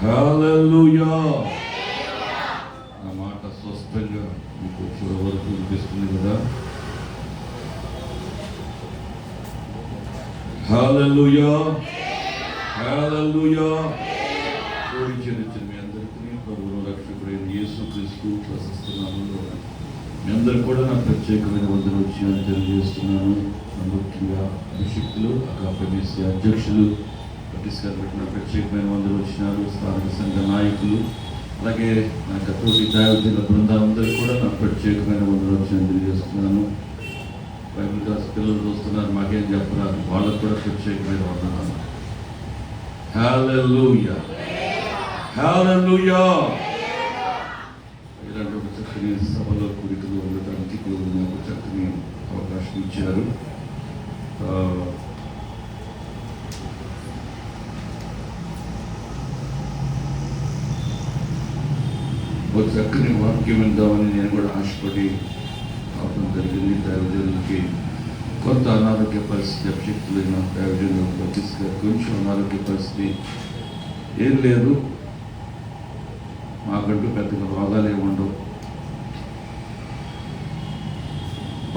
హల్లెలూయా. నా మాట స్పష్టంగా మీకు చివరి వరకు వినిపిస్తుంది కదా? హల్లెలూయా, హల్లెలూయా. కోరించిన మీ అందరికీ ప్రభువును రక్షకుడైన యేసుక్రీస్తు ప్రశస్త నామములో మీ అందరూ కూడా నా ప్రత్యేకమైన వందనాలు వచ్చి తెలియజేస్తున్నాను. ముఖ్యంగా అభిషిక్తులు, అకాపమిసి అధ్యక్షులు, పట్టించుకోబట్టిన ప్రత్యేకమైన వందలు వచ్చినారు. స్థానిక సంఘ నాయకులు, అలాగే నా కతోటి దైవజనుల బృందం అందరూ కూడా నా ప్రత్యేకమైన వందలు వచ్చి తెలియజేస్తున్నాను. బైబిల్ క్లాస్ పిల్లలు చూస్తున్నారు, మాకేం చెప్పరాదు, వాళ్ళకు కూడా ప్రత్యేకమైన వందనాలు. హల్లెలూయా, హల్లెలూయా. ఇలాంటి ఒక చక్కని సభలో కూడికలు ఉండటానికి నాకు చక్కని అవకాశం ఇచ్చారు. ఒక చక్కని వాక్యం విందామని నేను కూడా ఆశపడి అవడం జరిగింది. దైవజనులకి కొంత అనారోగ్య పరిస్థితి, అభిషక్తులైన దైవజనులు తీసుకొని కొంచెం అనారోగ్య పరిస్థితి ఏం లేదు, మాకంటూ పెద్దగా రోగాలు ఏముండవు,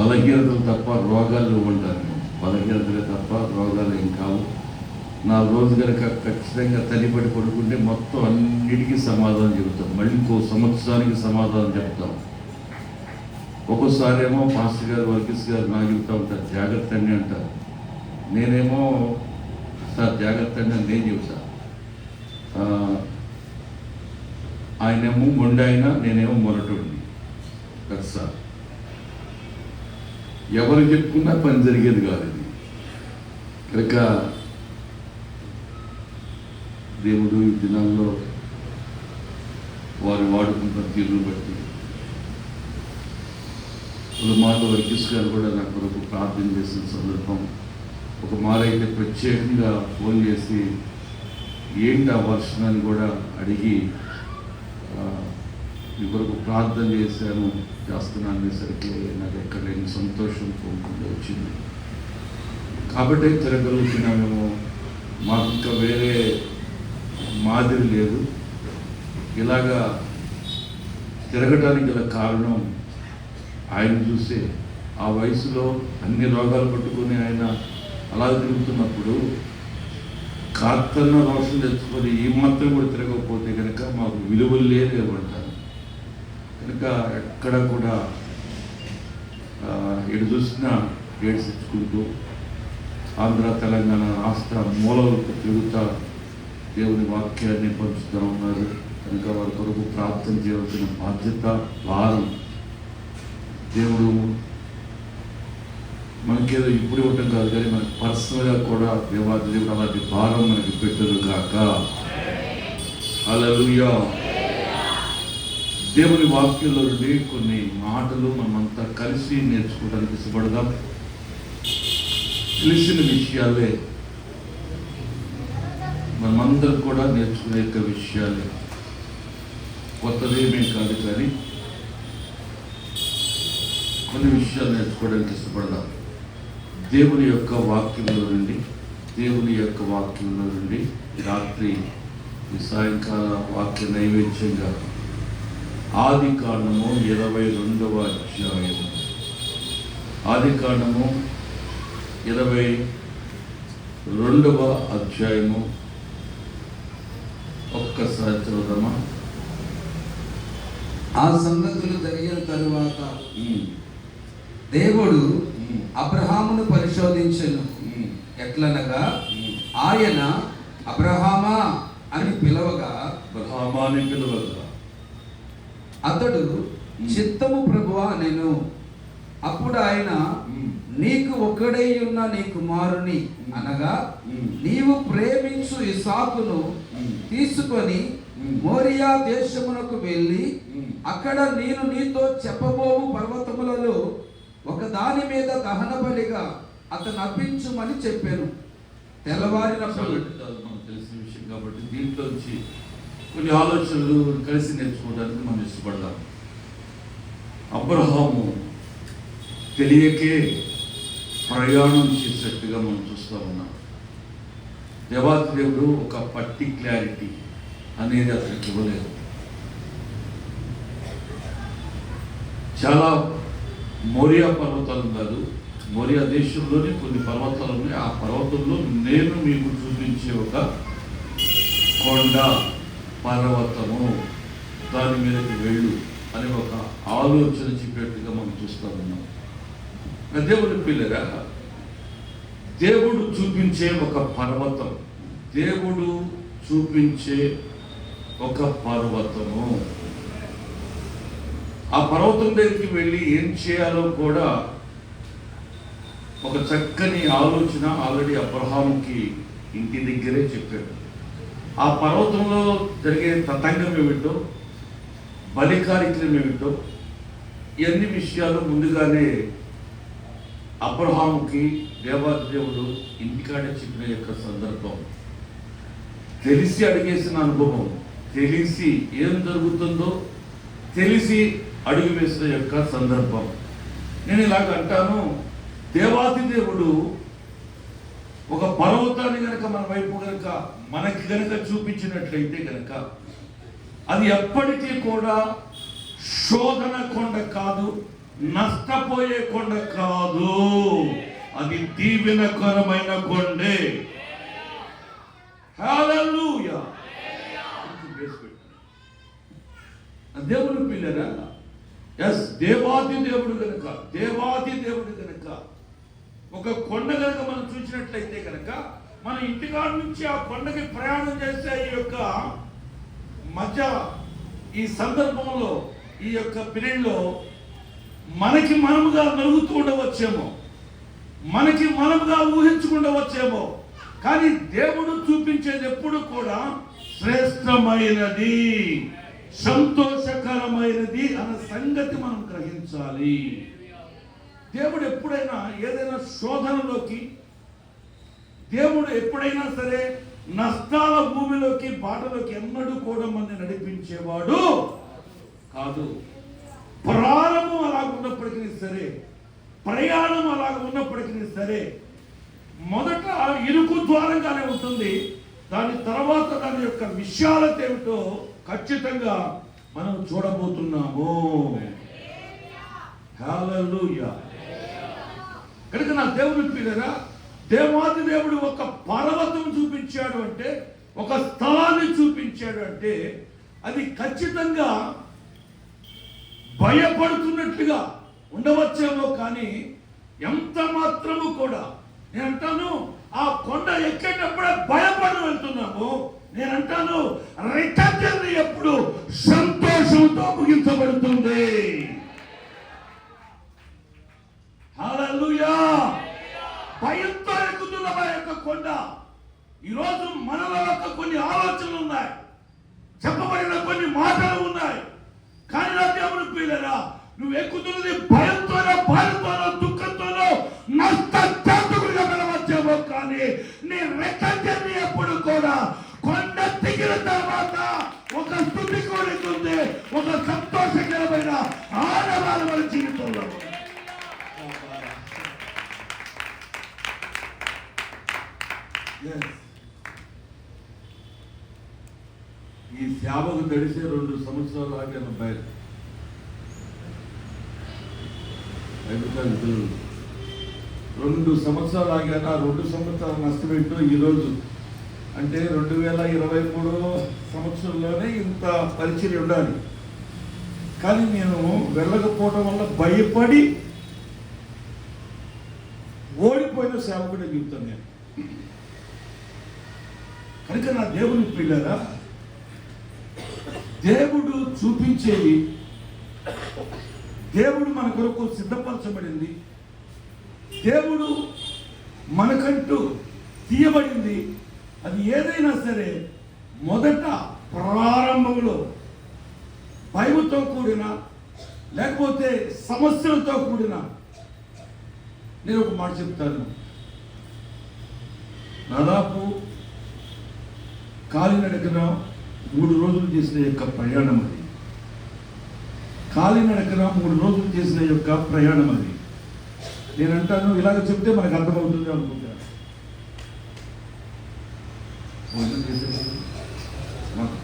బలహీనతలు తప్ప రోగాలు ఉంటారు. బలహీనతలే తప్ప రోగాలు ఏం కావు. నా రోజు కనుక ఖచ్చితంగా తల్లిపడి పడుకుంటే మొత్తం అన్నిటికీ సమాధానం చెబుతాం, మళ్ళీ ఇంకో సంవత్సరానికి సమాధానం చెప్తాం. ఒక్కోసారి ఏమో పాస్టర్ గారు, వర్గీస్ గారు నాకు చెబుతూ ఉంటారు, జాగ్రత్త అండి అంటారు. నేనేమో సార్ జాగ్రత్త అండి అని నేను చెబుతా. ఆయనేమో మొండి, అయినా నేనేమో మొరటోడిని కదా సార్. ఎవరు చెప్పుకున్నా పని జరిగేది కాదు. ఇది కనుక దేవుడు ఈ దినాల్లో వారు వాడుకున్న తీరును బట్టి ఒక మాట వర్గీస్ గారు కూడా నా కొరకు ప్రార్థన చేసిన సందర్భం, ఒక మారైతే ప్రత్యేకంగా ఫోన్ చేసి ఏంటి ఆ వర్షం అని కూడా అడిగి మీ కొరకు ప్రార్థన చేస్తున్నాను అనేసరికి నాకు ఎక్కడ లేని సంతోషం పోకుండా వచ్చింది. కాబట్టి తిరగలుగుతున్నామేమో, మాకు ఇంకా వేరే మాదిరి లేదు. ఇలాగా తిరగటానికి గల కారణం ఆయన చూసే. ఆ వయసులో అన్ని రోగాలు పట్టుకొని ఆయన అలా తిరుగుతున్నప్పుడు కార్తన్న రోషం తెచ్చుకొని ఈ మాత్రం కూడా తిరగకపోతే కనుక మాకు విలువలు లేదేమంటారు. కనుక ఎక్కడ కూడా ఎటు చూసినా గేట్స్ ఇచ్చుకుంటూ ఆంధ్ర తెలంగాణ రాష్ట్ర మూలలకు తిరుగుతా దేవుని వాక్యాన్ని పంచుతూ ఉన్నారు. కనుక వారి కొరకు ప్రార్థన చేయవలసిన బాధ్యత, భారం దేవుడు మనకేదో ఇప్పుడు ఇవ్వటం కాదు, కానీ మనకి పర్సనల్గా కూడా దేవాది దేవుడు అలాంటి భారం మనకి పెట్టదు కాక. హల్లెలూయా. దేవుని వాక్యంలో నుండి కొన్ని మాటలు మనమంతా కలిసి నేర్చుకోవడానికి ఇష్టపడదాం. తెలిసిన విషయాలే, మనమందరం కూడా నేర్చుకునే యొక్క విషయాలే, కొత్తదేమీ కాదు, కానీ కొన్ని విషయాలు నేర్చుకోవడానికి ఇష్టపడదాం. దేవుని యొక్క వాక్యంలో నుండి రాత్రి ఈ సాయంకాల వాక్య నైవేద్యంగా ఆదికాండము 22వ అధ్యాయము, ఆదికాండము 22వ అధ్యాయము ఒక్కసారి చదువుదామా. ఆ సంగతులు జరిగిన తరువాత దేవుడు అబ్రహామును పరిశోధించెను. ఎట్లనగా ఆయన అబ్రహామా అని పిలవగా అతడు చిత్తము ప్రభువా నేను. అప్పుడు ఆయన, నీకు ఒక్కడై ఉన్న నీ కుమారుని అనగా నీవు ప్రేమించు ఇస్సాకును తీసుకొని మోరియా దేశమునకు వెళ్ళి అక్కడ నేను నీతో చెప్పబోవు పర్వతములలో ఒక దాని మీద దహన బలిగా అతను అర్పించుమని చెప్పాను. తెల్లవారినప్పుడు మనకు తెలిసిన విషయం కాబట్టి దీంట్లోంచి కొన్ని ఆలోచనలు కలిసి నేర్చుకోవడానికి మనం ఇష్టపడదాం. అబ్రహాము తెలియకే ప్రయాణం చేసేట్టుగా మనం చూస్తూ ఉన్నాం. దేవాది దేవుడు ఒక పర్టిక్యులారిటీ అనేది అతనికి ఇవ్వలేదు. చాలా మోరియా పర్వతాలు కాదు, మోరియా దేశంలోని కొన్ని పర్వతాలు ఉన్నాయి. ఆ పర్వతంలో నేను మీకు చూపించే ఒక కొండ పర్వతము, దాని మీదకి వెళ్ళు అని ఒక ఆలోచన చెప్పేట్టుగా మనం చూస్తూ ఉన్నాం. దేవుని పిల్లరా, దేవుడు చూపించే ఒక పర్వతం, దేవుడు చూపించే ఒక పర్వతము, ఆ పర్వతం దగ్గరికి వెళ్ళి ఏం చేయాలో కూడా ఒక చక్కని ఆలోచన ఆల్రెడీ అబ్రహాముకి ఇంటి దగ్గరే చెప్పాడు. ఆ పర్వతంలో జరిగే తతంగం ఏమిటో, బలి కార్యక్రమం ఏమిటో, ఇవన్నీ విషయాలు ముందుగానే అబ్రహాముకి దేవాది దేవుడు ఇంటికాడే చెప్పిన యొక్క సందర్భం, తెలిసి అడిగేసిన అనుభవం, తెలిసి ఏం జరుగుతుందో తెలిసి అడుగు వేసిన యొక్క సందర్భం. నేను ఇలాగ అంటాను, దేవాది దేవుడు ఒక పర్వతాన్ని గనక మన వైపు గనక మనకి గనక చూపించినట్లయితే గనక అది ఎప్పటికీ కూడా శోధన కొండ కాదు, నష్టపోయే కొండ కాదు, అది దీవెనకరమైన కొండే. హల్లెలూయా. దేవుని పిల్లరా, దేవాది దేవుడు గనక ఒక కొండ కనుక మనం చూసినట్లయితే కనుక మన ఇంటికాడ నుంచి ఆ కొండకి ప్రయాణం చేసే ఈ యొక్క మధ్య ఈ సందర్భంలో ఈ యొక్క పీరియడ్లో మనకి మనముగా నలుగుతూ ఉండవచ్చేమో, మనకి మనముగా ఊహించుకుండవచ్చేమో, కానీ దేవుడు చూపించేది ఎప్పుడు కూడా శ్రేష్టమైనది, సంతోషకరమైనది అన్న సంగతి మనం గ్రహించాలి. దేవుడు ఎప్పుడైనా ఏదైనా శోధనలోకి, దేవుడు ఎప్పుడైనా సరే నష్టాల భూమిలోకి బాటలోకి ఎన్నడూ కూడా మంది నడిపించేవాడు కాదు. ప్రారంభం అలాగ ఉన్నప్పటికీ సరే, ప్రయాణం అలాగ ఉన్నప్పటికీ సరే, మొదట ఇరుకు ద్వారంగానే ఉంటుంది. దాని తర్వాత దాని యొక్క విశాలత ఏమిటో ఖచ్చితంగా మనం చూడబోతున్నాము. హల్లెలూయా. కనుక నా దేవుని పిల్లరా, దేవాది దేవుడు ఒక పర్వతం చూపించాడు అంటే, ఒక స్థలాన్ని చూపించాడు అంటే అది ఖచ్చితంగా భయపడుతున్నట్లుగా ఉండవచ్చేమో, కానీ ఎంత మాత్రము కూడా నేను అంటాను ఆ కొండ ఎక్కేటప్పుడే భయపడి వెళ్తున్నాము. నేను అంటాను రిటర్న్ జర్నీ ఎప్పుడు సంతోషంతో ముగించబడుతుంది. హల్లెలూయా. భయంతో ఎక్కుతున్న మా యొక్క కొండ, ఈరోజు మనలో యొక్క కొన్ని ఆలోచనలు ఉన్నాయి, చెప్పబడిన కొన్ని మాటలు ఉన్నాయి, కానీ నా దేవుని పిల్లరా, నువ్వు ఎక్కుతున్నది భయంతోనో, బాధతోనో, దుఃఖంతోనో, నష్టజాతకుడిగా వెళ్ళవచ్చేమో, కానీ నీ రిటర్న్ జర్నీ ఎప్పుడు కూడా కొండ దిగిన తర్వాత ఒక స్థుతి కోరుతుంది, ఒక సంతోషకరమైన ఆనందాలు మన జీవితంలో. ఈ సేవకు తడిసే 2 సంవత్సరాలు ఆగాను బయట. 2 సంవత్సరాలు ఆగాను. ఆ 2 సంవత్సరాలు నష్టపెట్టు ఈరోజు అంటే 2023 సంవత్సరంలోనే ఇంత పరిచయం ఉండాలి, కానీ నేను వెళ్ళకపోవడం వల్ల భయపడి ఓడిపోయిన సేవకుడే చెప్తాను నేను. కనుక నా దేవుని పిల్లరా, దేవుడు చూపించేది, దేవుడు మన కొరకు సిద్ధపరచబడింది, దేవుడు మనకంటూ తీయబడింది, అది ఏదైనా సరే మొదట ప్రారంభంలో భయముతో కూడిన లేకపోతే సమస్యలతో కూడిన. నేను ఒక మాట చెప్తాను, దాదాపు కాలినడకన 3 రోజులు చేసిన యొక్క ప్రయాణం అది. కాలినడకన 3 రోజులు చేసిన యొక్క ప్రయాణం అది. నేను అంటాను, ఇలాగ చెప్తే మనకు అర్థమవుతుంది అనుకుంటాను. భోజనం చేశారు మాకు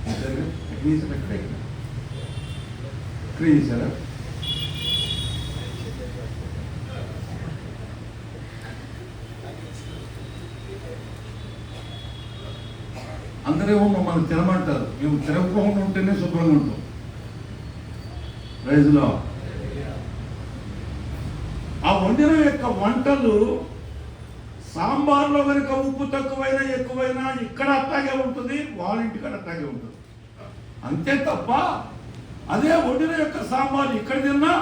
చేశారుగా ఎక్కడ చేశారు ఎక్కడ చేశారా అందరేమో మమ్మల్ని తినమంటారు, మేము తినకపోకుండా ఉంటేనే శుభ్రంగా ఉంటాం. రైజులో ఆ వండిన యొక్క వంటలు సాంబార్లో కనుక ఉప్పు తక్కువైనా ఎక్కువైనా ఇక్కడ అట్టాగే ఉంటుంది, వాళ్ళ ఇంటికాడ అట్టాగే ఉంటుంది. అంతే తప్ప అదే వండిన యొక్క సాంబార్ ఇక్కడ తిన్నా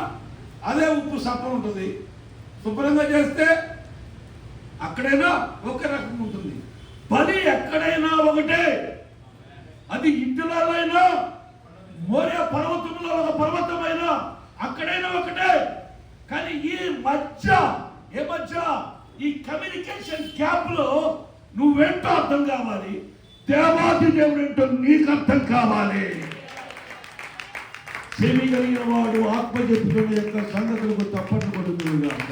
అదే ఉప్పు సప్పం ఉంటుంది. శుభ్రంగా చేస్తే అక్కడైనా ఒక రకం ఉంటుంది. పని ఎక్కడైనా ఒకటే, అది ఇంటిలో అయినా మోరే పర్వతంలో ఒక పర్వతమైనా అక్కడైనా ఒకటే. కానీ ఈ మధ్య ఈ కమ్యూనికేషన్ గ్యాప్ లో నువ్వేంటో అర్థం కావాలి, దేవాది దేవుడు ఏంటో నీకు అర్థం కావాలి. చెవి కలిగిన వాడు ఆత్మ చెప్పుకున్న యొక్క సంగతులకు తప్పట్టు కొడుతుంది అంట.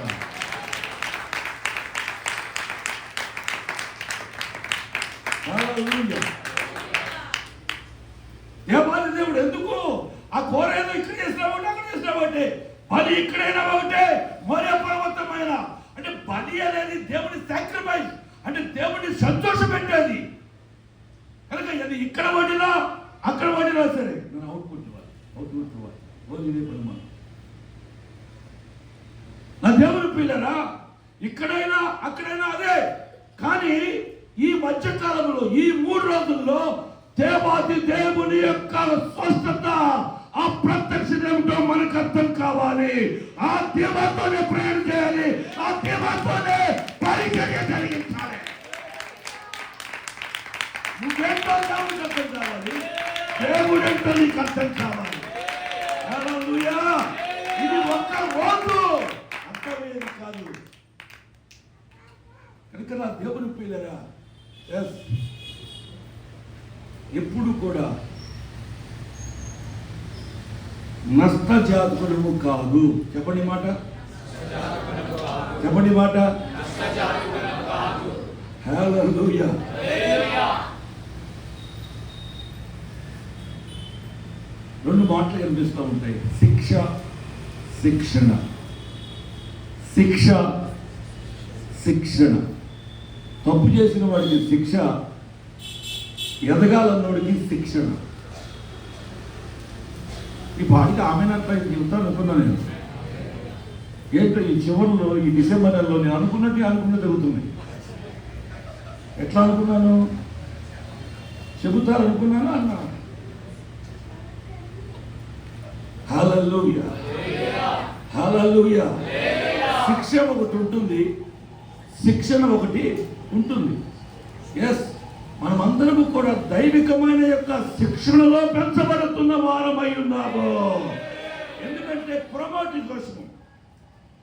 దేవాది దేవుడు ఎందుకు ఆ కూర ఏదో ఇక్కడ చేసినామంటే అక్కడ చేసినామంటే బలి ఇక్కడైనా ఒకటే, మరే పర్వతమైన అంటే బలి అనేది దేవుని సాక్రిఫైస్, అంటే దేవుడిని సంతోష పెట్టేది. కనుక అది ఇక్కడ వండినా అక్కడ వండినా సరే నేను అవుట్పుట్ ఇవ్వాలి రోజు ఇదే పని మనం. నా దేవుని పిల్లరా ఇక్కడైనా అక్కడైనా అదే. కానీ ఈ మధ్యకాలంలో ఈ 3 రోజుల్లో దేవాది దేవుని యొక్క స్పష్టత, ఆ ప్రత్యక్షత ఏమిటో మనకు అర్థం కావాలి. ఆ దేవతోనే ప్రయాణం చేయాలి, ఆ దేవతోనే పరిచర్య జరిగించాలి. నువ్వేంటో దేవుడికి అర్థం కావాలి, దేవుడేంటో నీకు అర్థం కావాలి. హల్లెలూయా. ఇది ఒక్క రోజు అర్థమయ్యేది కాదు. కనుక నా దేవుని పిల్లరా ఎప్పుడు కూడా నష్టజాతకుడము కాదు. చెప్పండి మాట, చెప్పండి మాట. హల్లెలూయా. రెండు మాటలు కనిపిస్తూ ఉంటాయి, శిక్ష శిక్షణ. శిక్ష శిక్షణ. తప్పు చేసిన వాడికి శిక్ష, ఎదగాలన్నోడికి శిక్షణ. ఈ పాటికి ఆమెనంతా చెబుతాను అనుకున్నాను నేను. ఏంటో ఈ చివరిలో ఈ డిసెంబర్ నెలలో నేను అనుకున్నట్టు జరుగుతుంది. ఎట్లా అనుకున్నాను, చెబుతారు అనుకున్నాను అన్నా. హల్లెలూయా, హల్లెలూయా. శిక్ష ఒకటి ఉంటుంది, శిక్షణ ఒకటి ఉంటుంది. ఎస్, మనమందరము కూడా దైవికమైన యొక్క శిక్షణలో పెంచబడుతున్న వారమై ఉన్నాము. ఎందుకంటే ప్రమోషన్ కోసము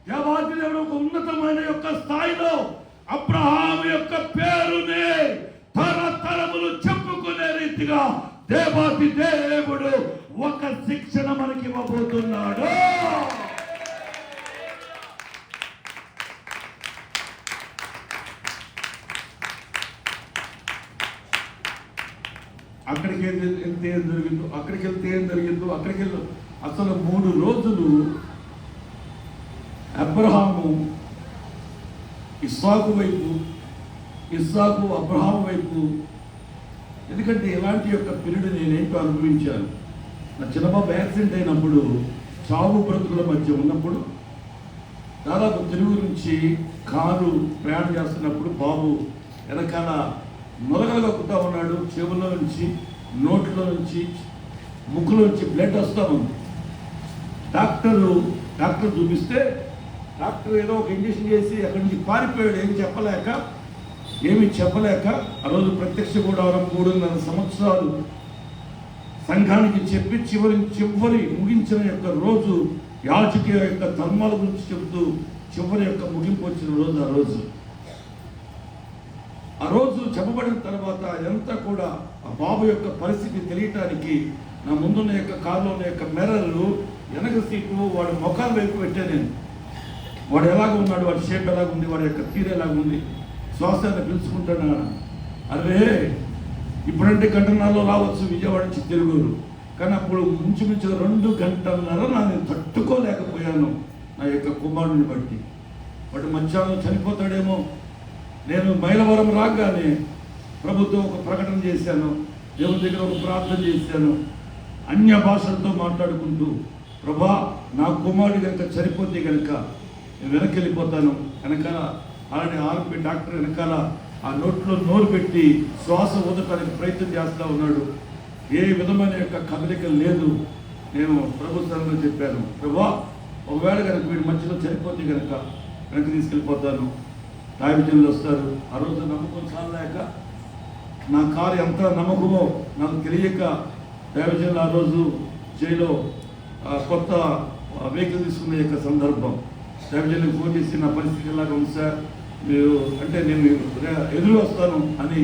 దేవాది దేవుడు ఒక ఉన్నతమైన యొక్క స్థాయిలో అబ్రహాము యొక్క పేరుని తరతరములు చెప్పుకునే రీతిగా దేవాది దేవుడు ఒక శిక్షణ మనకి ఇవ్వబోతున్నాడు. అక్కడికి వెళ్తే ఏం జరిగిందో, అక్కడికి వెళ్తే ఏం జరిగిందో, అక్కడికి వెళ్ళు. అసలు 3 రోజులు అబ్రహాము ఇస్సాకు వైపు, ఇస్సాకు అబ్రహాము వైపు. ఎందుకంటే ఇలాంటి యొక్క పీరియడ్ నేనేంటో అనుభవించాను. నా చిన్నబాబు యాక్సిడెంట్ అయినప్పుడు, చావు బ్రతుకుల మధ్య ఉన్నప్పుడు, దాదాపు తెలుగు నుంచి కారు ప్రయాణం చేస్తున్నప్పుడు బాబు వెనకాల నొరగలుగుతా ఉన్నాడు. చెవుల్లో నుంచి, నోట్లో నుంచి, ముక్కులో నుంచి బ్లడ్ వస్తూ ఉంది. డాక్టర్ చూపిస్తే డాక్టర్ ఏదో ఒక ఇంజక్షన్ చేసి అక్కడి నుంచి పారిపోయాడు. ఏమి చెప్పలేక ఆ రోజు ప్రత్యక్ష గుడారం 3.5 సంవత్సరాలు సంఘానికి చెప్పి చివరి ముగించిన యొక్క రోజు, యాజకీయ యొక్క ధర్మాల గురించి చెబుతూ చివరి యొక్క ముగింపు వచ్చిన రోజు. ఆ రోజు చెప్పబడిన తర్వాత ఎంత కూడా ఆ బాబు యొక్క పరిస్థితి తెలియటానికి నా ముందున్న యొక్క కారులో ఉన్న యొక్క మెరర్లు, వెనక సీటు, వాడి ముఖాల వైపు పెట్టాను నేను. వాడు ఎలాగ ఉన్నాడు, వాడి షేప్ ఎలాగుంది, వాడి యొక్క తీరు ఎలాగుంది, శ్వాసాన్ని పిలుచుకుంటున్నా అరే ఇప్పుడంటే గంటన్నరలో రావచ్చు విజయవాడ నుంచి తిరుగురు, కానీ అప్పుడు ఇంచుమించుగా 2 గంటలన్నర నేను తట్టుకోలేకపోయాను నా యొక్క కుమారుడిని బట్టి. వాడు మధ్యాహ్నం చనిపోతాడేమో. నేను మైలవరం రాగానే ప్రభుత్వం ఒక ప్రకటన చేశాను, దేవుని దగ్గర ఒక ప్రార్థన చేశాను, అన్య భాషలతో మాట్లాడుకుంటూ, ప్రభా నా కుమారుడు కనుక చనిపోతే కనుక నేను వెనక్కి వెళ్ళిపోతాను. వెనకాల అలానే ఆర్పి డాక్టర్ వెనకాల ఆ నోట్లో నోరు పెట్టి శ్వాస వదలడానికి ప్రయత్నం చేస్తూ ఉన్నాడు. ఏ విధమైన యొక్క కదలిక లేదు. నేను ప్రభుత్వంలో చెప్పాను, ప్రభా ఒకవేళ కనుక వీడి మధ్యలో చనిపోతే కనుక వెనక్కి తీసుకెళ్ళిపోతాను. రాయబిడ్డలు వస్తారు. ఆ రోజు నమ్మకం చాలలేక నా కారు ఎంత నమ్మకమో నాకు తెలియక దైవజనులు ఆ రోజు జైలో కొత్త వెహికల్ తీసుకునే యొక్క సందర్భం దైవజనులకు ఫోన్ చేసి నా పరిస్థితి ఎలాగ ఉంది సార్, మీరు అంటే నేను ఎదురు వస్తాను అని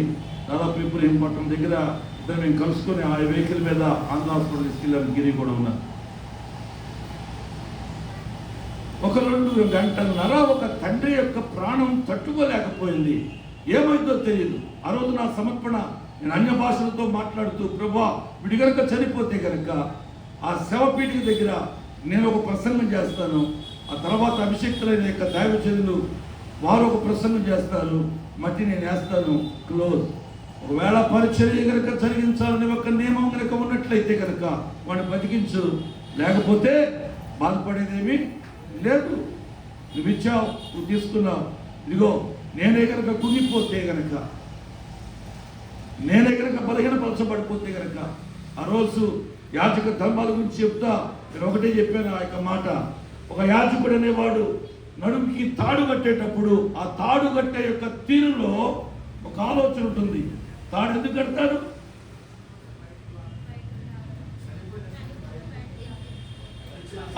దాదాపు ఇప్పుడు పట్టణం దగ్గర ఇద్దరు మేము కలుసుకొని ఆ వెహికల్ మీద ఆంధ్ర హాస్పిటల్ తీసుకెళ్ళాను. గిరి కూడా ఉన్నా. 1-2 గంటలన్నర ఒక తండ్రి యొక్క ప్రాణం తట్టుకోలేకపోయింది. ఏమైందో తెలియదు. ఆ రోజు నా సమర్పణ నేను అన్య భాషలతో మాట్లాడుతూ, ప్రభా వీడి కనుక చనిపోతే కనుక ఆ శవపీఠిక దగ్గర నేను ఒక ప్రసంగం చేస్తాను, ఆ తర్వాత అభిషేక్తులైన యొక్క దైవజనులు వారు ఒక ప్రసంగం చేస్తారు, మట్టి నేను వేస్తాను, క్లోజ్. ఒకవేళ పరిచర్య కనుక జరిగించాలని ఒక నియమం కనుక ఉన్నట్లయితే కనుక వాడిని బతికించు, లేకపోతే బాధపడేదేమీ లేదు. నువ్వు ఇచ్చావు, నువ్వు తీసుకున్నావు. ఇదిగో నేనే కనుక కుంగిపోతే కనుక, నేనే కనుక బలహీనపరచబడిపోతే కనుక, ఆ రోజు యాజక ధర్మాల గురించి చెప్తా నేను ఒకటే చెప్పాను ఆ యొక్క మాట. ఒక యాజకుడు అనేవాడు నడుముకి తాడు కట్టేటప్పుడు ఆ తాడు కట్టే యొక్క తీరులో ఒక ఆలోచన ఉంటుంది. తాడు ఎందుకు కడతాడు?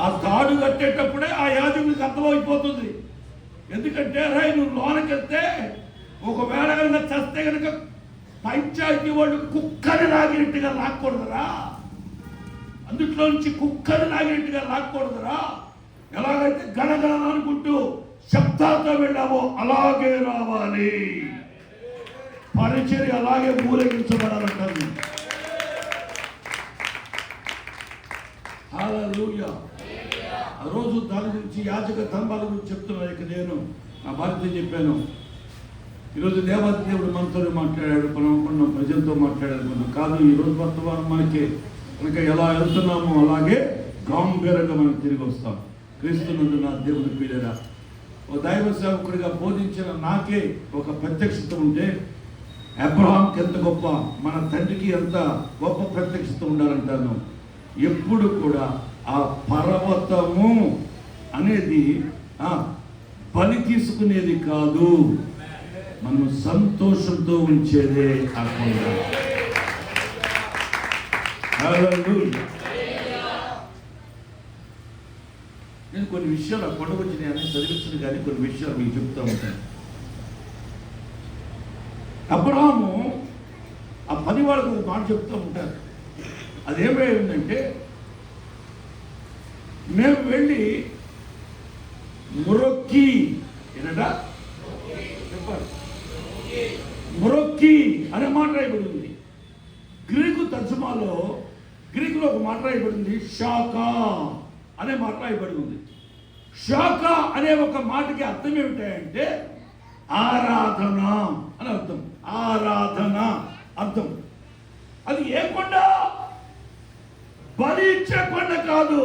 ఆ తాడు కట్టేటప్పుడే ఆ యాజకుడికి అర్థమైపోతుంది. ఎందుకంటే రై నువ్వు లోనకి వెళ్తే ఒకవేళ కనుక చస్తే కనుక పంచాయతీ వాళ్ళు కుక్కని లాగినట్టుగా లాక్కూడదురా, అందుట్లో నుంచి కుక్కని లాగినట్టుగా లాక్కూడదురా. ఎలాగైతే గణగణ అనుకుంటూ శబ్దాలతో వెళ్ళావో అలాగే రావాలి. పరిచర్య అలాగే ఊరేగించబడాలంటారు. హల్లెలూయా. ఆ రోజు దాని గురించి యాజక ధర్మాల గురించి చెప్తున్నా. ఇక నేను నా భార్యతో చెప్పాను, ఈరోజు దేవాది దేవుడు మనతో మాట్లాడాడు, మనం అనుకున్నాం ప్రజలతో మాట్లాడాడు కాదు. ఈరోజు వర్తమానం మనకి కనుక ఎలా వెళ్తున్నామో అలాగే గాంభీరంగా మనం తిరిగి వస్తాం. క్రీస్తునందు నా దేవుని పీడరా, ఓ దైవ సేవకుడిగా బోధించిన నాకే ఒక ప్రత్యక్షత ఉంటే అబ్రహాంకి ఎంత గొప్ప, మన తండ్రికి ఎంత గొప్ప ప్రత్యక్షత ఉండాలంటాను. ఎప్పుడు కూడా ఆ పర్వతము అనేది బలి తీసుకునేది కాదు, మనం సంతోషంతో ఉంచేదే ఆ కొండ. నేను కొన్ని విషయాలు ఆ కొండ గురించి నేను చదివించను, కానీ కొన్ని విషయాలు మీకు చెప్తూ ఉంటాను. అబ్రహాము ఆ పని వాళ్ళకు ఒక మాట చెప్తూ ఉంటారు. అదేమైందంటే, మేము వెళ్ళి మొరొక్కి ఏంటంట చెప్పారు, మొరొక్కి అనే మాట రాయబడింది. గ్రీకు తర్జుమాలో గ్రీకులో ఒక మాట రాయబడింది, షాకా అనే మాట రాయబడి ఉంది. షాకా అనే ఒక మాటకి అర్థం ఏమిటంటే ఆరాధన అని అర్థం. ఆరాధన అర్థం. అది ఏ కొండ? బలి ఇచ్చే కొండ కాదు,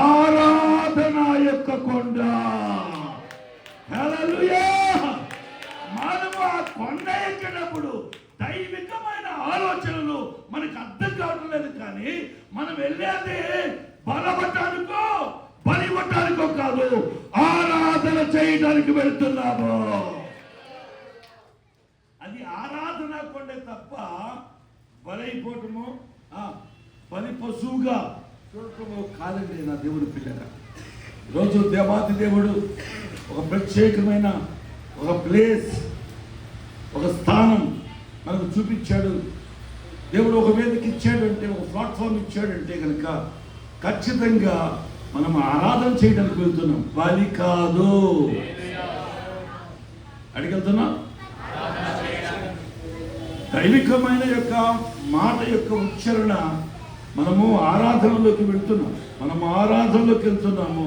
ఆరాధన యొక్క కొండ. హల్లెలూయా. మనము ఆ కొండ ఎక్కినప్పుడు దైవికమైన ఆలోచనలు మనకు అర్థం కావడం లేదు, కానీ మనం వెళ్ళేది బలపడటానికో బలి ఇవ్వటానికో కాదు, ఆరాధన చేయడానికి వెళ్తున్నాము. అది ఆరాధన కొండే తప్ప బలైపోవటము బలి పశువుగా చూడటము కాదండి నా దేవుని పిల్లగా. ఈరోజు దేవాది దేవుడు ఒక ప్రత్యేకమైన ఒక ప్లేస్, ఒక స్థానం మనకు చూపించాడు. దేవుడు ఒక వేదిక ఇచ్చాడంటే, ఒక ప్లాట్ఫామ్ ఇచ్చాడంటే కనుక ఖచ్చితంగా మనం ఆరాధన చేయడానికి వెళ్తున్నాం, బలి కాదు. అడిగెళ్తున్నాం. దైవికమైన యొక్క మాట యొక్క ఉచ్చారణ మనము ఆరాధనలోకి వెళ్తున్నాం. మనము ఆరాధనలోకి వెళ్తున్నాము.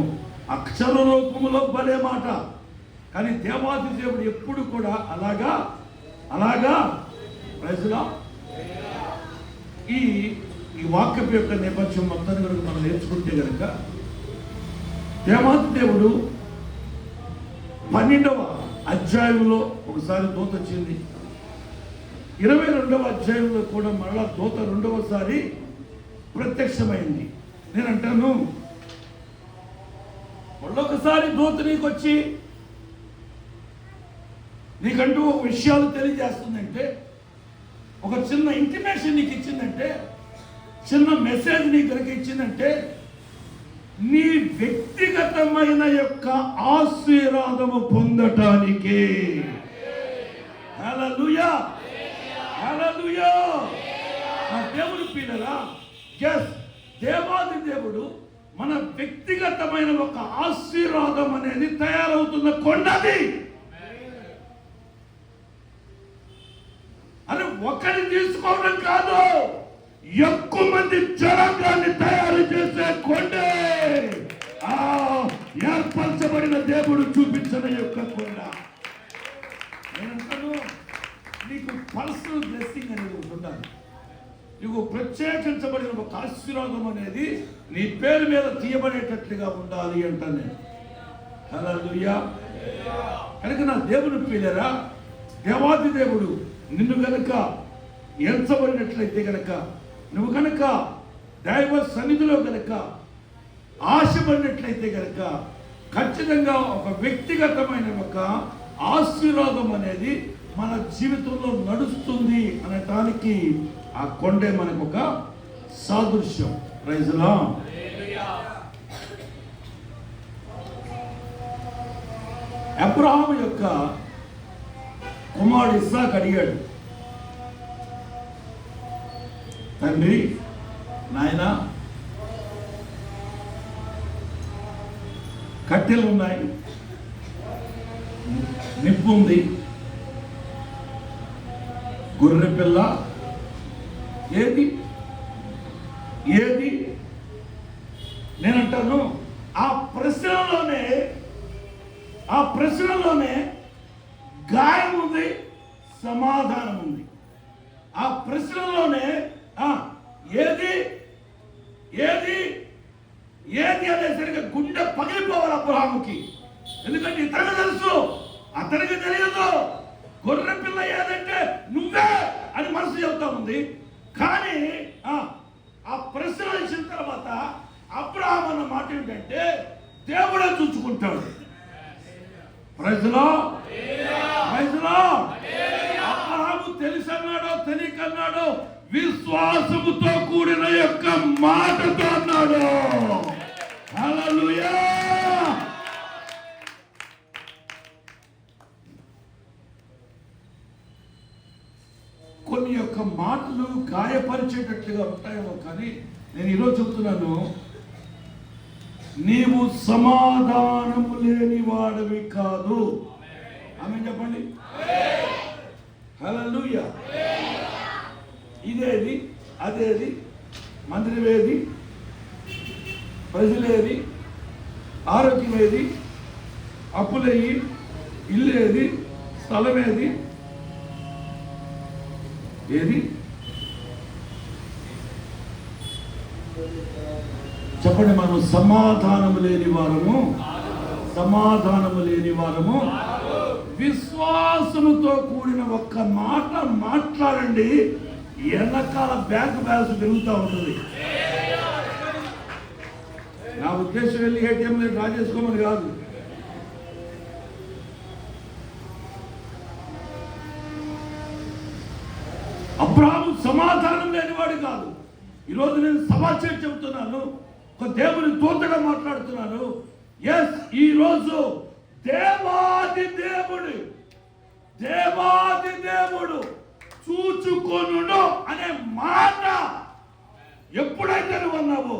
అక్షర రూపములో భలే మాట, కానీ దేవాది దేవుడు ఎప్పుడు కూడా అలాగా ప్రజల ఈ వాక్యపు యొక్క నేపథ్యం మొత్తాన్ని కనుక మనం నేర్చుకుంటే కనుక దేవాది దేవుడు 12వ అధ్యాయంలో ఒకసారి దూత వచ్చింది, 22వ అధ్యాయంలో కూడా మరలా దూత రెండవసారి ప్రత్యక్షమైంది. నేను అంటాను, మళ్ళొకసారి దూత నీకు వచ్చి నీకంటూ ఒక విషయాలు తెలియజేస్తుందంటే, ఒక చిన్న ఇంటిమేషన్ నీకు ఇచ్చిందంటే, చిన్న మెసేజ్ నీకు కనుక ఇచ్చిందంటే, నీ వ్యక్తిగతమైన యొక్క ఆశీర్వాదము పొందటానికి. హల్లెలూయా, హల్లెలూయా. ఆ దేవుని పిల్లరా, దేవాది దేవుడు మన వ్యక్తిగతమైన ఒక ఆశీర్వాదం అనేది తయారవుతున్న కొండది. అని ఒకరిని తీసుకోవడం కాదు, ఎక్కువ మంది జనాంగాన్ని తయారు చేసే కొండే ఏర్పరచబడిన దేవుడు చూపించిన యొక్క కొండ. నేనంటాను, నీకు పర్సనల్ బ్లెస్సింగ్ అనేది ఉండాలి. నీకు ప్రత్యేకించబడిన ఒక ఆశీర్వాదం అనేది నీ పేరు మీద తీయబడేటట్లుగా ఉండాలి అంటాను నేను. హల్లెలూయా. కనుక నా దేవుని పిల్లరా, దేవాది దేవుడు నిన్ను గనక ఎంచబడినట్లయితే గనక, నువ్వు కనుక దైవ సన్నిధిలో గనక ఆశపడినట్లయితే గనక, ఖచ్చితంగా ఒక వ్యక్తిగతమైన ఒక ఆశీర్వాదం అనేది మన జీవితంలో నడుస్తుంది అనటానికి ఆ కొండే మనకు ఒక సాదృశ్యం. Praise the lord. అబ్రహాము యొక్క కుమారుడు ఇస్సాకు అడిగాడు, తండ్రి నాయనా, కట్టెలు ఉన్నాయి, నిప్పు ఉంది, గొర్రె పిల్ల ఏది ఏది? నేనంటాను, ఆ ప్రశ్నలోనే గాయం ఉంది, సమాధానం ఉంది. ఆ ప్రశ్నలోనే ఏది ఏది ఏది అనేసరికి గుండె పగిలిపోవాలి అబ్రహాముకి. ఎందుకంటే ఇతరులకు తెలుసు, అతనికి తెలియదు. గొర్రె పిల్ల ఏదంటే నువ్వే అని మనసు చెబుతా ఉంది. కానీ ఆ ప్రశ్న ఇచ్చిన తర్వాత అబ్రహాము అన్న మాట ఏంటంటే, దేవుడే చూసుకుంటాడు. Praise the lord, praise the lord. Abraham తెలుసన్నాడో తెలియకన్నాడో, విశ్వాసముతో కూడిన యొక్క మాటతో అన్నాడు. హల్లెలూయా. కొన్ని యొక్క మాటలు గాయపరిచేటట్లుగా ఉంటాయేమో, కానీ నేను ఈరోజు చెప్తున్నాను, నీవు సమాధానము లేని వాడివి కాదు. ఆమేన్ చెప్పండి. హల్లెలూయా. ఇదేది అదేది, మందిరమేది, ప్రజలేది, ఆరోగ్యమేది, అప్పులేది, ఇల్లేది, స్థలమేది, ఏది చెప్పండి. మనం సమాధానము లేని వారము విశ్వాసముతో కూడిన ఒక్క మాట మాట్లాడండి, ఎన్నకాల బ్యాంక్ బ్యాలెన్స్ పెరుగుతూ ఉంటుంది. నా ఉద్దేశం వెళ్ళి ఏటీఎంలో డ్రా చేసుకోమని కాదు. అబ్రహాము సమాధానం లేనివాడు కాదు. ఈరోజు నేను సమాచారం చెబుతున్నాను, ఒక దేవుని దూతగా మాట్లాడుతున్నాను. ఎస్, ఈరోజు దేవాది దేవుడు చూచుకొనును అనే మాట ఎప్పుడైతే నువ్వు అన్నావో,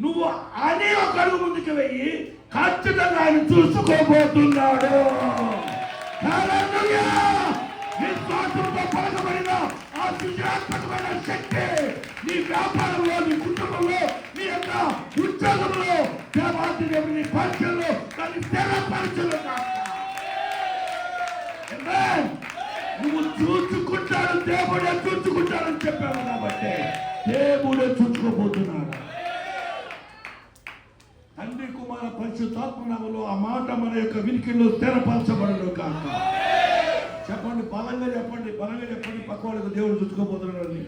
నువ్వు అని ఒక అడుగు ముందుకు వెయ్యి, ఖచ్చితంగా ఆయన చూసుకోబోతున్నాడు. విశ్వాసంతో పలకబడిన ఆ వ్యాపారంలో, నీ కుటుంబంలో, నీ యొక్క ఉద్యోగంలో, దేవాది దేవుని నీ పరిచయంలో దాన్ని స్థిరపరచును కాక. Amen. నువ్వు చూసుకుంటాడు, దేవుడే చూసుకుంటాడని చెప్పావు కాబట్టి దేవుడే చూసుకోబోతున్నాడు. తండ్రి కుమార పరిశుద్ధాత్మ నామములో ఆ మాట మన యొక్క వినికిడిలో స్థిరపరచబడను కాక. చెప్పండి, బలంగా చెప్పండి, బలంగా చెప్పండి. పక్క వాళ్ళకు దేవుడు చూసుకోబోతున్నాడు.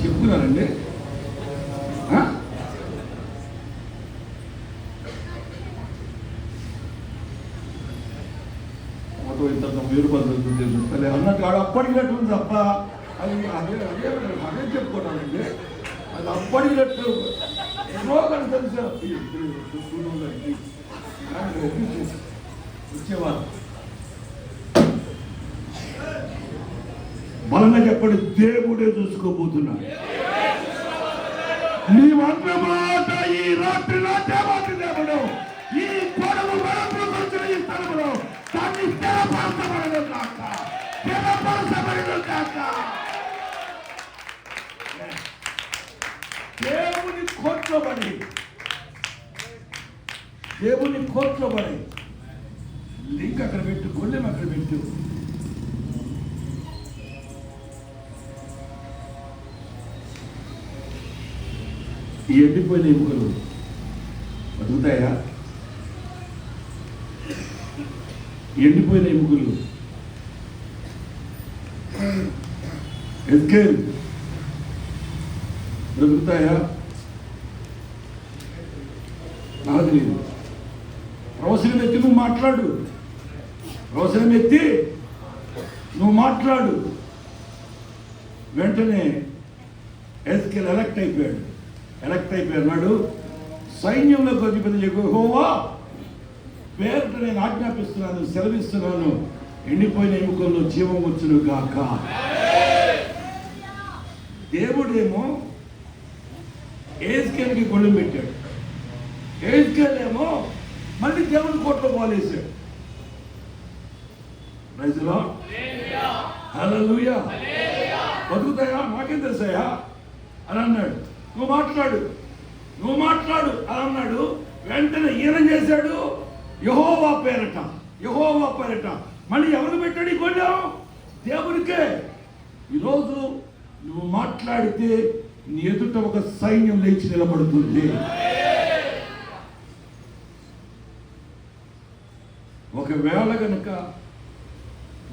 చెప్తున్నారండి. ఇంత 1000 రూపాయలు దొరుకుతుంది అన్నట్టు ఆడ అప్పటికినట్టు తప్ప అది అదే అదే అదే చెప్పుకోవటానండి. అది అప్పటికినట్టు ఎన్నో కానీ తెలుసు వచ్చేవారు. బలంగా చెప్పండి, దేవుడే చూసుకోబోతున్నాడు. నీ వంట మాట ఈ రాత్రి నా దేవాతి దేవుడు ఈ పొడవు వరప్రపంచిన ఈ స్థలములో దాన్ని స్థిరపరచబడను కాక, స్థిరపరచబడను కాక. దేవుని కోట్లోబడి, దేవుని కోట్లోబడి లింక్ అక్కడ పెట్టు, గొల్లెం అక్కడ పెట్టు. ఈ ఎండిపోయిన ఎముకలు బతుకుతాయా? ఎండిపోయిన ఎముకలు ఎస్కేల్ బ్రతుకుతాయా? నాకు తెలియదు. ప్రవచనం ఎత్తి నువ్వు మాట్లాడు, ప్రవచనం ఎత్తి నువ్వు మాట్లాడు. వెంటనే ఎస్కేల్ ఎలక్ట్ అయిపోయాడు. సైన్యంలో కొద్దిపతి యెహోవా పేరుట నేను ఆజ్ఞాపిస్తున్నాను, సెలవిస్తున్నాను, ఎండిపోయిన ఎముకల్లో జీవం వచ్చును గాక. దేవుడేమో ఎస్కేల్కి గొళ్ళెం పెట్టాడు, ఎస్కేల్ ఏమో మళ్ళీ దేవుని కోట్లో పాలేశాడు. ప్రైజ్ ది లార్డ్, హల్లెలూయా. బతుకుతాయా? నాకేం తెలుసాయా అని అన్నాడు. నువ్వు మాట్లాడు అని అన్నాడు. వెంటనే ఈయన చేశాడు, యెహోవా పేరట మళ్ళీ ఎవరు పెట్టాడు ఈ గొళ్ళెం? దేవునికే. ఈరోజు నువ్వు మాట్లాడితే నీ ఎదుట ఒక సైన్యం లేచి నిలబడుతుంది. ఒకవేళ గనక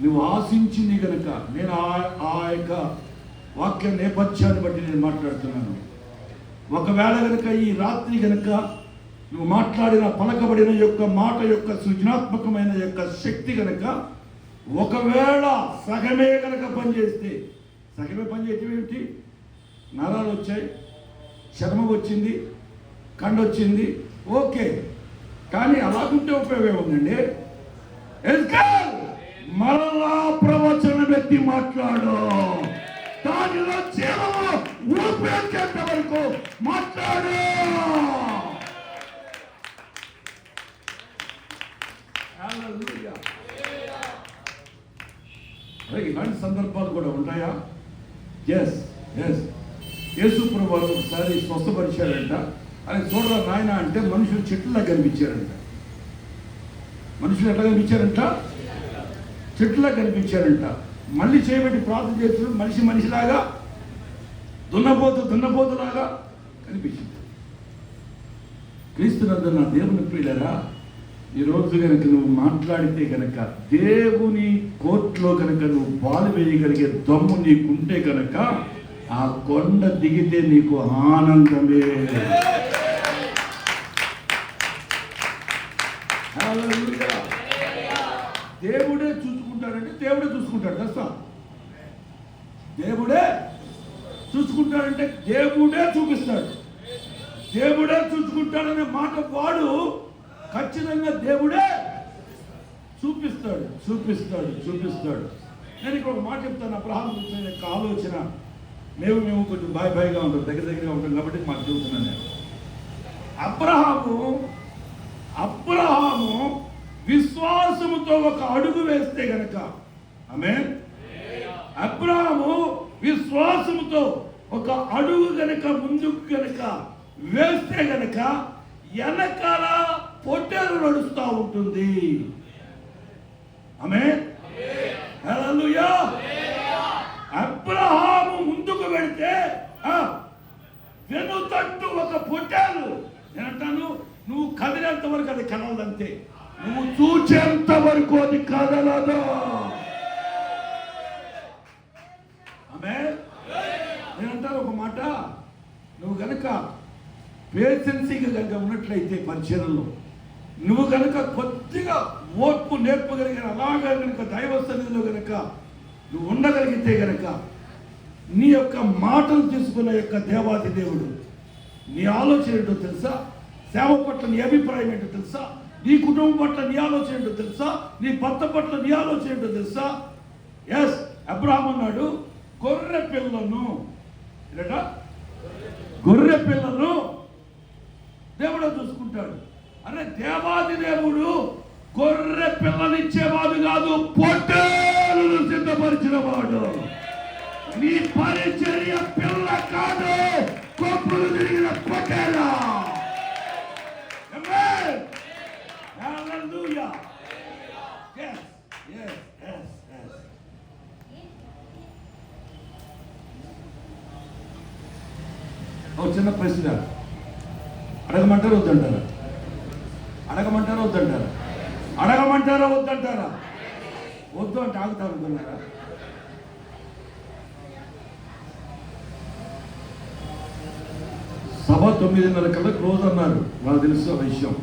నువ్వు ఆశించింది గనక, నేను ఆ యొక్క వాక్య నేపథ్యాన్ని బట్టి నేను మాట్లాడుతున్నాను. ఒకవేళ గనక ఈ రాత్రి గనక నువ్వు మాట్లాడిన పలకబడిన యొక్క మాట యొక్క సృజనాత్మకమైన యొక్క శక్తి గనక ఒకవేళ సగమే గనక పనిచేస్తే, సగమే పనిచేయటం ఏమిటి? నరాలు వచ్చాయి, చర్మం వచ్చింది, కండ వచ్చింది, ఓకే. కానీ అలాగుంటే ఉపయోగం ఉందండి. మరలా ప్రవచనం ఎత్తి మాట్లాడు, దానిలో జీవము ఊపేంత వరకు మాట్లాడు. ఇలాంటి సందర్భాలు కూడా ఉంటాయా? ఎస్. యేసు ప్రభువు వారు ఒకసారి స్వస్థపరిచారంట. ఆయన చూడరా నాయన అంటే మనుషులు చెట్లులా కనిపించారంట. మనుషులు ఎట్లా కనిపించారంట? చెట్లులా కనిపించారంట. మళ్ళీ చేయబట్టి ప్రార్థన చేస్తున్నారు, మనిషిలాగా దున్నపోతులాగా కనిపించింది. క్రీస్తునందు నా దేవుని ప్రియులారా, ఈరోజు కనుక నువ్వు మాట్లాడితే కనుక, దేవుని కోర్టులో కనుక నువ్వు బాలు వేయగలిగే దమ్ము నీకుంటే కనుక, ఆ కొండ దిగితే నీకు ఆనందమే. దేవుడే చూసుకుంటాడంటే దేవుడే చూసుకుంటాడు. తెలుసా? దేవుడే చూసుకుంటాడంటే దేవుడే చూపిస్తాడు. దేవుడే చూసుకుంటాడనే మాట వాడు ఖచ్చితంగా దేవుడే చూపిస్తాడు. నేను ఇక్కడ ఒక మాట చెప్తాను. అబ్రహాం గురించి యొక్క ఆలోచన, మేము కొంచెం బాయిగా ఉంటాం, దగ్గరగా ఉంటాం కాబట్టి మాకు చెబుతున్నాను నేను. అబ్రహాము విశ్వాసముతో ఒక అడుగు వేస్తే గనక, ఆమేన్, అబ్రహాము విశ్వాసముతో ఒక అడుగు గనక ముందుకు గనక వేస్తే గనక వెనకాల పొట్టేలు నడుస్తూ ఉంటుంది. ఆమేన్, హల్లెలూయా. అబ్రహాము ముందుకు వెళితే వెనుతట్టు ఒక పొట్టేలు, నేనంటాను నువ్వు కదిలేంత వరకు అది కదలదంతే, నువ్వు చూచేంత వరకు అది కదలదు. ఆమేన్. నేనంటాను ఒక మాట, నువ్వు గనక పేషెన్సీగా కనుక ఉన్నట్లయితే పరిచయంలో, నువ్వు కనుక కొద్దిగా ఓర్పు నేర్పగలిగిన, అలాగా కనుక దైవ సన్నిధిలో కనుక నువ్వు ఉండగలిగితే గనక నీ యొక్క మాటలు తీసుకున్న యొక్క దేవాది దేవుడు నీ ఆలోచన ఏంటో తెలుసా? సేవ పట్ల నీ అభిప్రాయం ఏంటో తెలుసా? నీ కుటుంబం పట్ల నీ ఆలోచన ఏంటో తెలుసా? నీ భర్త పట్ల నీ ఆలోచన ఏంటో తెలుసా? ఎస్, అబ్రహాము అన్నాడు, గొర్రె పిల్లను దేవుడు చూసుకుంటాడు. అరే, దేవాది దేవుడు గొర్రె పిల్లనిచ్చేవాడు కాదు, పొట్టేలును సిద్ధపరిచిన వాడు. నీ పరిచర్య పిల్ల కాదు, కొప్పులు తిరిగిన పొట్టేల. Hallelujah. Yes, yes, yes, yes. చిన్న ప్రశ్న, అడగమంటారా వద్దంటారా? అడగమంటారా వద్దంటారా? అడగమంటారా వద్దంటారా? వద్దు అంటే ఆగుతారు అనుకున్నారా? సభ 9:30 కల్లా క్లోజ్ అన్నారు, నాకు తెలుసు ఆ విషయం.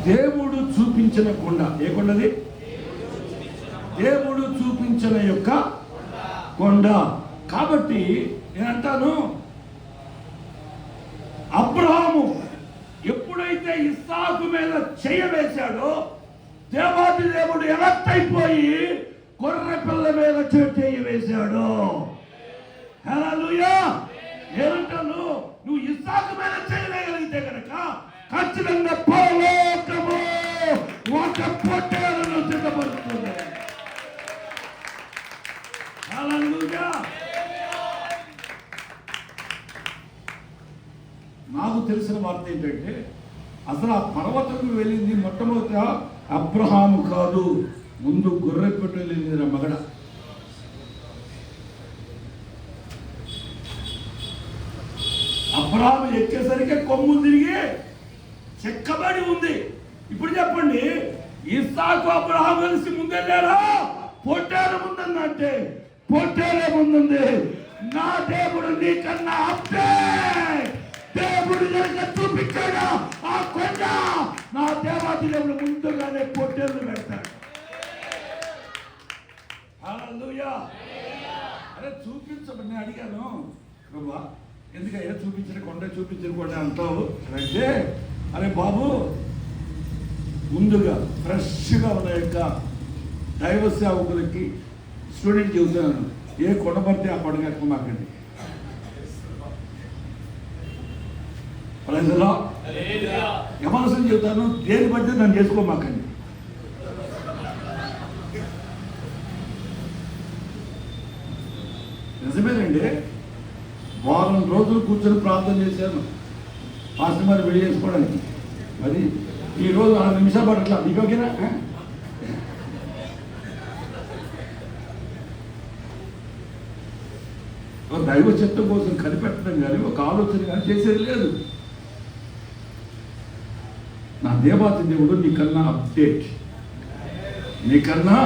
దేవుడు చూపించిన కొండ, ఏ కొండది? దేవుడు చూపించిన యొక్క కొండ. కాబట్టి నేను అంటాను, అబ్రహాము ఎప్పుడైతే ఇస్సాకు మీద చేయవేశాడో, దేవాది దేవుడు ఎలక్ట్ అయిపోయి గొర్రె పిల్ల మీద చేయవేశాడు. హల్లెలూయా. నేనంటాను, నువ్వు ఇస్సాకు మీద చేయవేయగలిగితే కనుక ఖచ్చితంగా పరలోకము ఒక పొట్టేలును సిద్ధపరుస్తుంది. హల్లెలూయా. నాకు తెలిసిన వార్త ఏంటంటే, అసలు ఆ పర్వతం వెళ్ళింది మొట్టమొదట అబ్రహాము కాదు, ముందు గొర్రె పెట్టెలు వెళ్ళింది మగడ. అబ్రహాము ఎక్కేసరికి కొమ్ము తిరిగి చెక్కబడి ఉంది. ఇప్పుడు చెప్పండి, ఇస్సాకు అబ్రహాము కలిసి ముందెళ్ళారా? పొట్టేలు ముందుందంటే పొట్టేలే ముందుంది. నా దేవుడు నీకన్నా అప్డేట్. దేవుడు కనుక చూపించాడు ఆ కొండ, నా దేవాది దేవుడు ముందుగానే పొట్టేలు పెడతాడు. హల్లెలూయా. అరే చూపించమని నేను అడిగాను, ప్రభువా ఎందుకయ్యా చూపించిన కొండ అంటావు అంటే, అరే బాబు, ముందుగా ఫ్రెష్గా ఉన్న యొక్క దైవ సేవకులకి స్టూడెంట్ చెబుతున్నాను, ఏ కొండ పడితే ఆ కొండ కట్టుకోమాకండి. యమనసం చెబుతాను, దేని పడితే నన్ను చేసుకోమాకండి. నిజమేనండి. వారం రోజులు కూర్చొని ప్రార్థన చేశాను పాస్టర్ మరి వెళ్ళి చేసుకోవడానికి. మరి ఈరోజు 6 నిమిషాలు పడట్లా, మీకు ఓకేనా? దైవ చిత్తం కోసం కనిపెట్టడం కానీ ఒక ఆలోచన కానీ చేసేది లేదు. నా దేవాతి దేవుడు నీకన్నా అప్డేట్, నీకన్నా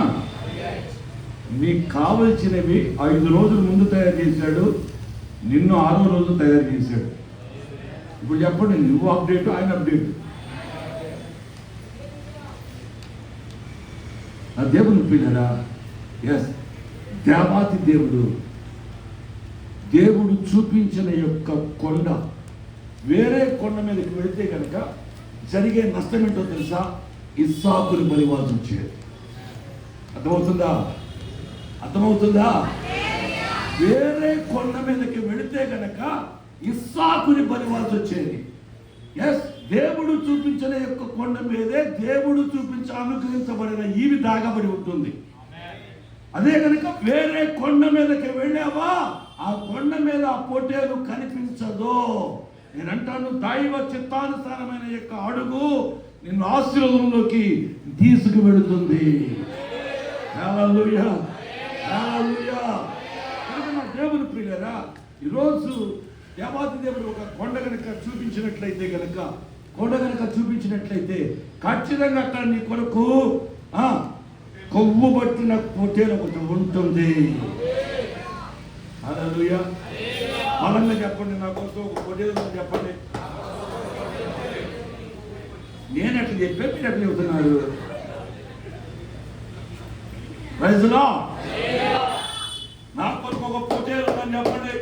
నీకు కావలసినవి 5 రోజుల ముందు తయారు చేశాడు, నిన్ను 6వ రోజు తయారు చేశాడు. ఇప్పుడు చెప్పండి, నువ్వు అప్డేట్, ఆయన అప్డేట్. నా దేవుని పిల్లరా, ఎస్, దేవాతి దేవుడు, దేవుడు చూపించిన యొక్క కొండ, వేరే కొండ మీదకి వెళితే కనుక జరిగే నష్టం ఏంటో తెలుసా? ఇస్సాకుని బలివాల్సి వచ్చేది. అర్థమవుతుందా? వేరే కొండ మీదకి వెళితే గనక ఇస్సాకుని బలివాల్సి వచ్చేది. ఎస్, దేవుడు చూపించిన యొక్క కొండ మీదే దేవుడు అనుగ్రహించబడిన ఈవి దాగబడి ఉంటుంది. అదే కనుక వేరే కొండ మీదకి వెళ్ళావా, ఆ కొండ మీద ఆ పొట్టేలు కనిపించదు. నేనంటాను, దైవ చిత్తానుసారమైన యొక్క అడుగు నిన్ను ఆశీర్వాదంలోకి తీసుకువెళుతుంది. హల్లెలూయా, హల్లెలూయా. కనుక నా దేవుని ప్రియులారా, ఈరోజు దేవాది దేవుడు ఒక కొండ కనుక చూపించినట్లయితే ఖచ్చితంగా అక్కడ నీ కొరకు కొవ్వు పట్టిన పొట్టేలు ఒకటి ఉంటుంది. హల్లెలూయా. బలంగా చెప్పండి, నా కోసం ఒక పొట్టేలు చెప్పండి. నేను ఎట్లా చెప్పే, మీరు ఎట్లా చెబుతున్నారు? Praise lord. నా కొరకు ఒక పొట్టేలు ఉందని చెప్పండి.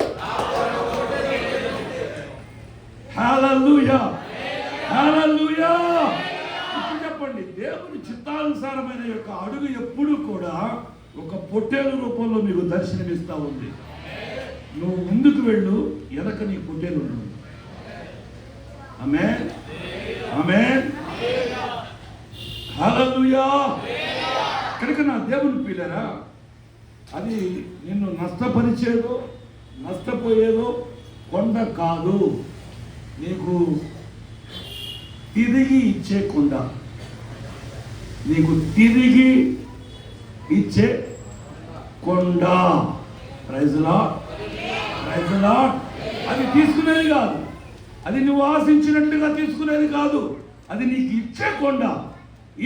హల్లెలూయా, హల్లెలూయా. ఇప్పుడు చెప్పండి, దేవుని చిత్తానుసారమైన యొక్క అడుగు ఎప్పుడు కూడా ఒక పొట్టేలు రూపంలో మీకు దర్శనమిస్తా ఉంది. నువ్వు ముందుకు వెళ్ళు, వెనక నీ పొట్టేలు ఉంటుంది. ఆమేన్, ఆమేన్, హల్లెలూయా. కనుక నా దేవుని పిల్లరా, అది నిన్ను నష్టపోయేదో కొండ కాదు, నీకు తిరిగి ఇచ్చే కొండ, నీకు తిరిగి ఇచ్చే కొండ. Praise lord, praise lord. అది తీసుకునేది కాదు, అది నువ్వు ఆశించినట్లుగా తీసుకునేది కాదు, అది నీకు ఇచ్చే కొండ.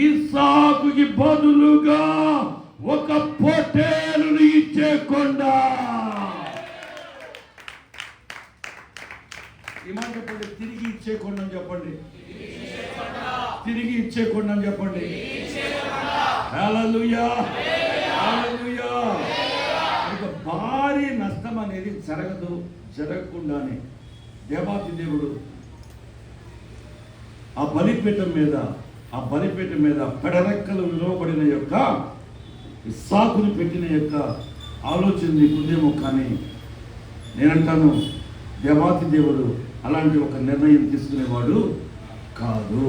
ఇస్సాకుకి బదులుగా ఒక పొట్టేలును ఇచ్చే కొండ. ఈ మాట చెప్పండి, తిరిగి ఇచ్చే కొండ అని చెప్పండి. తిరిగి ఇచ్చే కొండ అని చెప్పండి. హల్లెలూయా, హల్లెలూయా. ఇక భారీ నష్టం అనేది జరగకుండానే దేవాతి దేవుడు ఆ బలిపీఠం మీద పెడరెక్కలు విలువబడిన యొక్క ఇస్సాకుని పెట్టిన యొక్క ఆలోచన నీకుందేమో, కానీ నేనంటాను, దేవాతి దేవుడు అలాంటి ఒక నిర్ణయం తీసుకునేవాడు కాదు.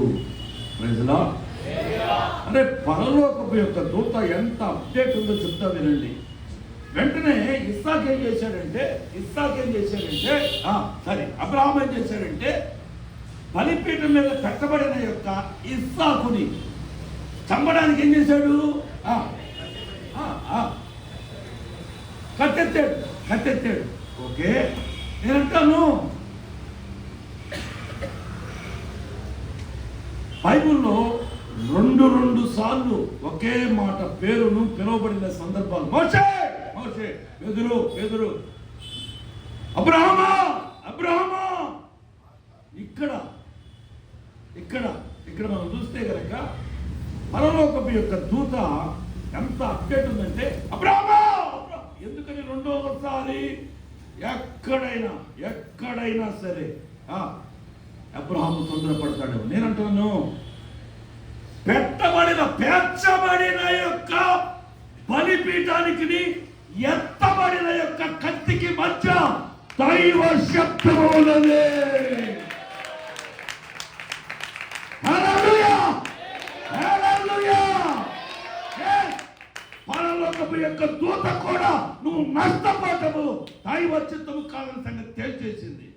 ప్రజలా, అంటే పరలోకపు యొక్క దూత ఎంత అప్డేట్ ఉందో చెప్తా వినండి. వెంటనే ఇస్సాకు ఏం చేశాడంటే అబ్రహాము ఏం చేశాడంటే, బలిపీఠం మీద పెట్టబడిన యొక్క ఇస్సాకుని చంపడానికి ఏం చేశాడు? కత్తెత్తాడు. ఓకే, నేనంటాను, బైబిల్లో రెండు సార్లు ఒకే మాట పేరును పిలువబడిన సందర్భాలు. మోషే, పేతురు, అబ్రహామా. ఇక్కడ మనం చూస్తే కనుక పరలోకపు యొక్క దూత ఎంత అప్డేట్ ఉందంటే, అబ్రహామా. ఎందుకని రెండోసారి ఎక్కడైనా సరే అబ్రహాము తొందరపడతాడు. నేనంటాను, పేర్చబడిన యొక్క బలిపీఠానికి ఎత్తబడిన యొక్క కత్తికి మధ్య దైవ శబ్దము ఉన్నది. హల్లెలూయా, హల్లెలూయా. పరలోకపు యొక్క దూత కూడా నువ్వు నష్టపడవు, దైవ చిత్తము కాదని సంగతి తేల్చేసింది.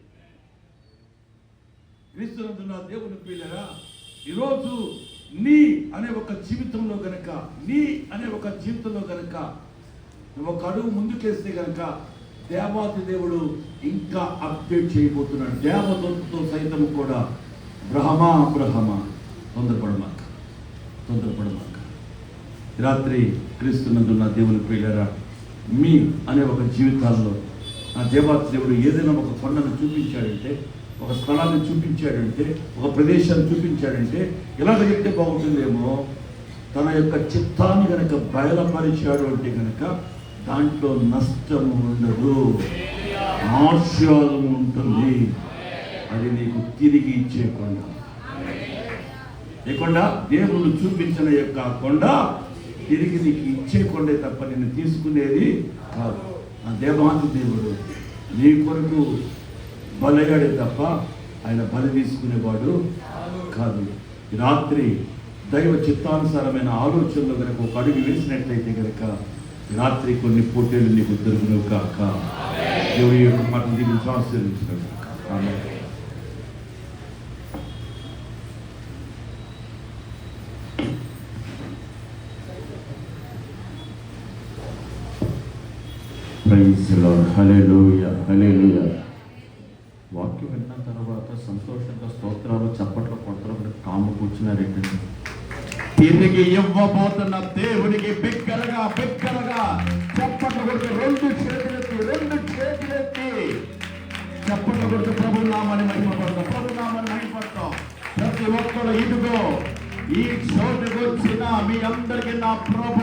క్రీస్తునందు నా దేవుని ప్రియులారా, ఈరోజు నీ అనే ఒక జీవితంలో గనక నువ్వు ఒక అడుగు ముందుకేస్తే గనక దేవాతి దేవుడు ఇంకా అప్డేట్ చేయబోతున్నాడు. దేవదూతతో సైతం కూడా అబ్రహామా తొందరపడమాక. రాత్రి క్రీస్తునందు నా దేవుని ప్రియులారా, మీ అనే ఒక జీవితాల్లో ఆ దేవాతి దేవుడు ఏదైనా ఒక కొండను చూపించాడంటే, ఒక స్థలాన్ని చూపించాడంటే, ఒక ప్రదేశాన్ని చూపించాడంటే, ఇలాగ చెప్తే బాగుంటుందేమో, తన యొక్క చిత్తాన్ని కనుక బయలుపరిచాడు అంటే కనుక దాంట్లో నష్టము ఉండదు, ఆశీర్వాదము ఉంటుంది. అది నీకు తిరిగి ఇచ్చే కొండ. ఏ కొండ? దేవుడు చూపించిన యొక్క కొండ తిరిగి నీకు ఇచ్చే కొండే తప్ప నిన్ను తీసుకునేది కాదు. ఆ దేవాది దేవుడు నీ కొరకు బలయ్యాడే తప్ప ఆయన బలి తీసుకునేవాడు కాదు. ఈ రాత్రి దైవ చిత్తానుసారమైన ఆలోచనలు కనుక ఒక అడుగు వేసినట్లయితే కనుక ఈ రాత్రి కొన్ని పోటీలు నీకు దొరుకును కాక. దేవుడి యొక్క మాటలు దీనికి ఆశీర్వదించినాడు. Amen. Praise the lord. Hallelujah, hallelujah. వాక్యం విన్న తర్వాత సంతోషంగా స్తోత్రాలు చప్పట్లు కొట్టడం కాము కూర్చున్నారేంటండి. తిరిగి ఇవ్వబోతున్న దేవునికి బిగ్గరగా చప్పట్లు కొడుతూ రెండు చేతులెత్తి చప్పట్లు కొడుతూ ప్రభు నామాన్ని మహిమపడతాం. ప్రతి ఒక్కరు ఇదిగో ఈ చోటుకు వచ్చిన మీ అందరికీ నా ప్రభు